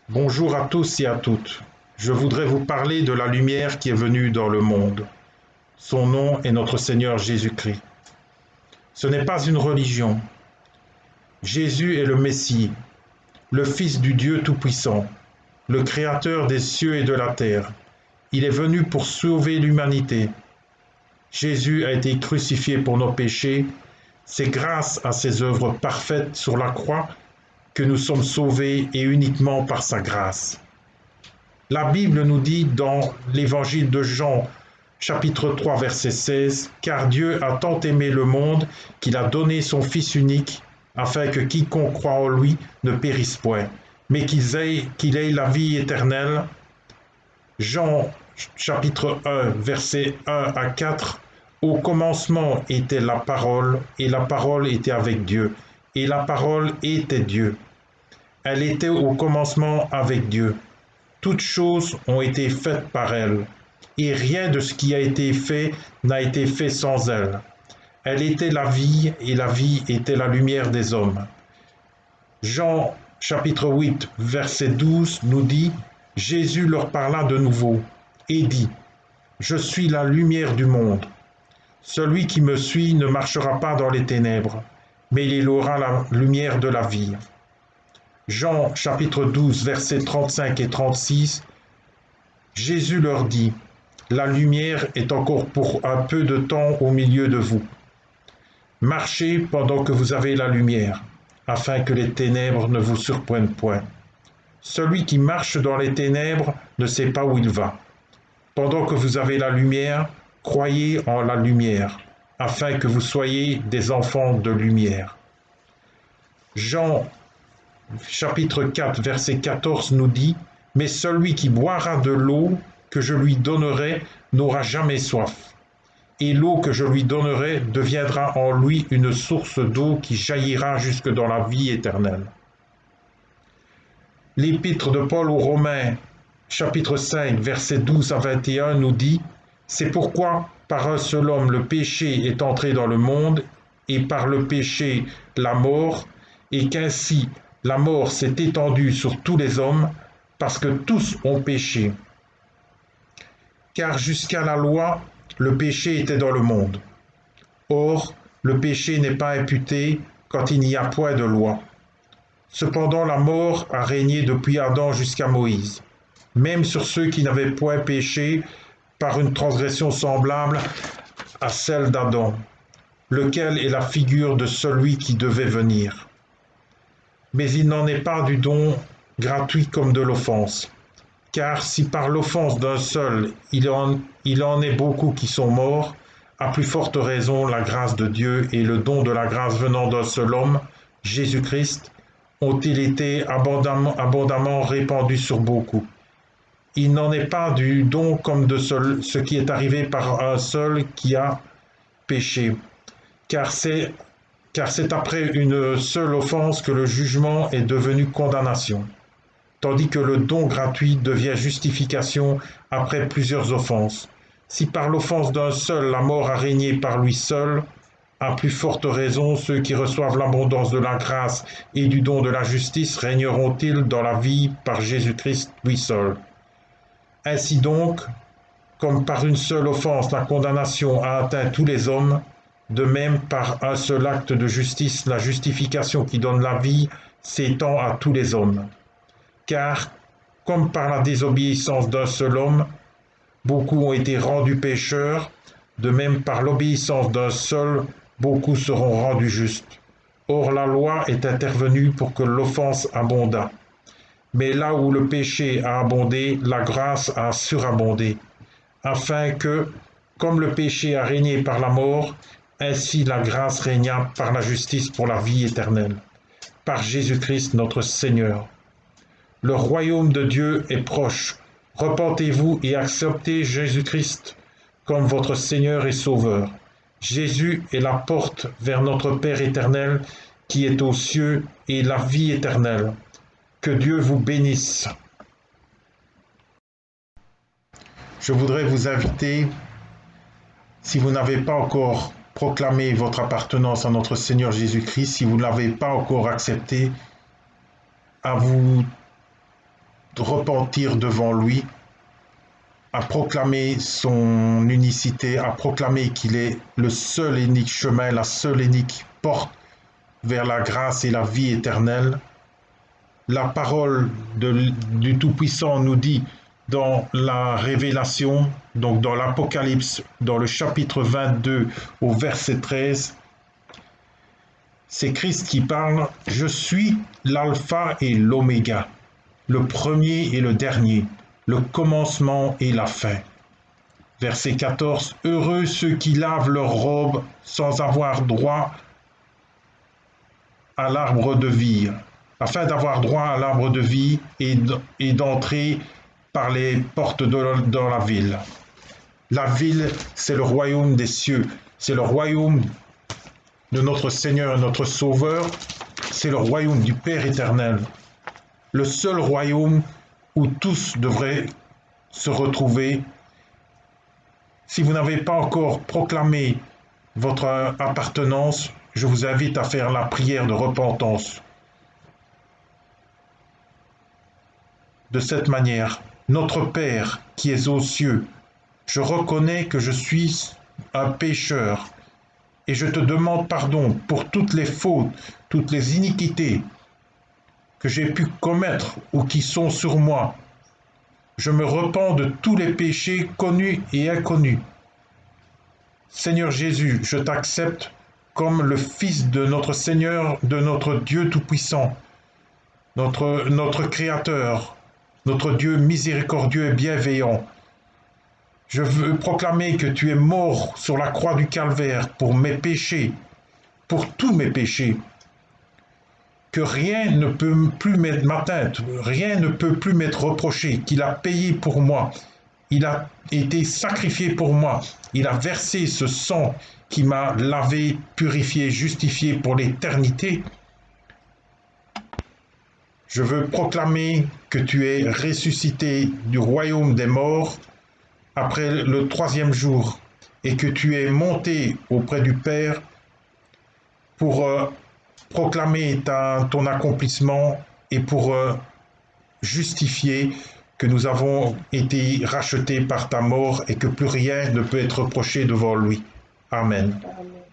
Bonjour à tous et à toutes. Je voudrais vous parler de la lumière qui est venue dans le monde. Son nom est notre Seigneur Jésus-Christ. Ce n'est pas une religion. Jésus est le Messie, le Fils du Dieu Tout-Puissant, le Créateur des cieux et de la terre. Il est venu pour sauver l'humanité. Jésus a été crucifié pour nos péchés. C'est grâce à ses œuvres parfaites sur la croix que nous sommes sauvés et uniquement par sa grâce. La Bible nous dit dans l'évangile de Jean, chapitre 3, verset 16, « Car Dieu a tant aimé le monde qu'il a donné son Fils unique, afin que quiconque croit en lui ne périsse point, mais qu'il ait la vie éternelle. » Jean, chapitre 1, verset 1 à 4, « Au commencement était la parole, et la parole était avec Dieu, et la parole était Dieu. Elle était au commencement avec Dieu. Toutes choses ont été faites par elle, et rien de ce qui a été fait n'a été fait sans elle. Elle était la vie, et la vie était la lumière des hommes. » Jean chapitre 8, verset 12 nous dit, « Jésus leur parla de nouveau, et dit, « Je suis la lumière du monde. Celui qui me suit ne marchera pas dans les ténèbres, mais il aura la lumière de la vie. » Jean chapitre 12, versets 35 et 36, Jésus leur dit, « La lumière est encore pour un peu de temps au milieu de vous. Marchez pendant que vous avez la lumière, afin que les ténèbres ne vous surprennent point. Celui qui marche dans les ténèbres ne sait pas où il va. Pendant que vous avez la lumière, croyez en la lumière, afin que vous soyez des enfants de lumière. » Jean chapitre 4, verset 14 nous dit, « Mais celui qui boira de l'eau que je lui donnerai n'aura jamais soif. Et l'eau que je lui donnerai deviendra en lui une source d'eau qui jaillira jusque dans la vie éternelle. » L'épître de Paul aux Romains, chapitre 5, verset 12 à 21 nous dit, « C'est pourquoi par un seul homme le péché est entré dans le monde, et par le péché la mort, et qu'ainsi la mort s'est étendue sur tous les hommes, parce que tous ont péché. Car jusqu'à la loi, le péché était dans le monde. Or, le péché n'est pas imputé quand il n'y a point de loi. Cependant, la mort a régné depuis Adam jusqu'à Moïse, même sur ceux qui n'avaient point péché par une transgression semblable à celle d'Adam, lequel est la figure de celui qui devait venir. Mais il n'en est pas du don gratuit comme de l'offense. Car si par l'offense d'un seul il en est beaucoup qui sont morts, à plus forte raison la grâce de Dieu et le don de la grâce venant d'un seul homme, Jésus-Christ, ont-ils été abondamment répandus sur beaucoup. Il n'en est pas du don comme de ce qui est arrivé par un seul qui a péché. Car c'est après une seule offense que le jugement est devenu condamnation, tandis que le don gratuit devient justification après plusieurs offenses. Si par l'offense d'un seul la mort a régné par lui seul, à plus forte raison ceux qui reçoivent l'abondance de la grâce et du don de la justice régneront-ils dans la vie par Jésus-Christ lui seul. Ainsi donc, comme par une seule offense la condamnation a atteint tous les hommes, de même, par un seul acte de justice, la justification qui donne la vie s'étend à tous les hommes. Car, comme par la désobéissance d'un seul homme, beaucoup ont été rendus pécheurs, de même par l'obéissance d'un seul, beaucoup seront rendus justes. Or la loi est intervenue pour que l'offense abondât. Mais là où le péché a abondé, la grâce a surabondé, afin que, comme le péché a régné par la mort, ainsi la grâce régna par la justice pour la vie éternelle, par Jésus-Christ notre Seigneur. Le royaume de Dieu est proche. Repentez-vous et acceptez Jésus-Christ comme votre Seigneur et Sauveur. Jésus est la porte vers notre Père éternel qui est aux cieux et la vie éternelle. Que Dieu vous bénisse. Je voudrais vous inviter, si vous n'avez pas encore proclamé votre appartenance à notre Seigneur Jésus-Christ, si vous ne l'avez pas encore accepté, à vous repentir devant lui, à proclamer son unicité, à proclamer qu'il est le seul et unique chemin, la seule et unique porte vers la grâce et la vie éternelle. La parole du Tout-Puissant nous dit dans la Révélation, donc dans l'Apocalypse, dans le chapitre 22 au verset 13, c'est Christ qui parle, « Je suis l'alpha et l'oméga, le premier et le dernier, le commencement et la fin. » Verset 14, « Heureux ceux qui lavent leurs robes sans avoir droit à l'arbre de vie, afin d'avoir droit à l'arbre de vie et d'entrer par les portes dans la ville. » La ville, c'est le royaume des cieux, c'est le royaume de notre Seigneur et notre Sauveur, c'est le royaume du Père éternel, le seul royaume où tous devraient se retrouver. Si vous n'avez pas encore proclamé votre appartenance, je vous invite à faire la prière de repentance. De cette manière, notre Père qui es aux cieux, je reconnais que je suis un pécheur et je te demande pardon pour toutes les fautes, toutes les iniquités que j'ai pu commettre ou qui sont sur moi. Je me repens de tous les péchés connus et inconnus. Seigneur Jésus, je t'accepte comme le Fils de notre Seigneur, de notre Dieu Tout-Puissant, notre Créateur, notre Dieu miséricordieux et bienveillant. Je veux proclamer que tu es mort sur la croix du Calvaire pour mes péchés, pour tous mes péchés, que rien ne peut plus m'atteindre, rien ne peut plus m'être reproché, qu'il a payé pour moi, il a été sacrifié pour moi, il a versé ce sang qui m'a lavé, purifié, justifié pour l'éternité. Je veux proclamer que tu es ressuscité du royaume des morts après le 3e jour et que tu es monté auprès du Père pour proclamer ton accomplissement et pour justifier que nous avons été rachetés par ta mort et que plus rien ne peut être reproché devant lui. Amen. Amen.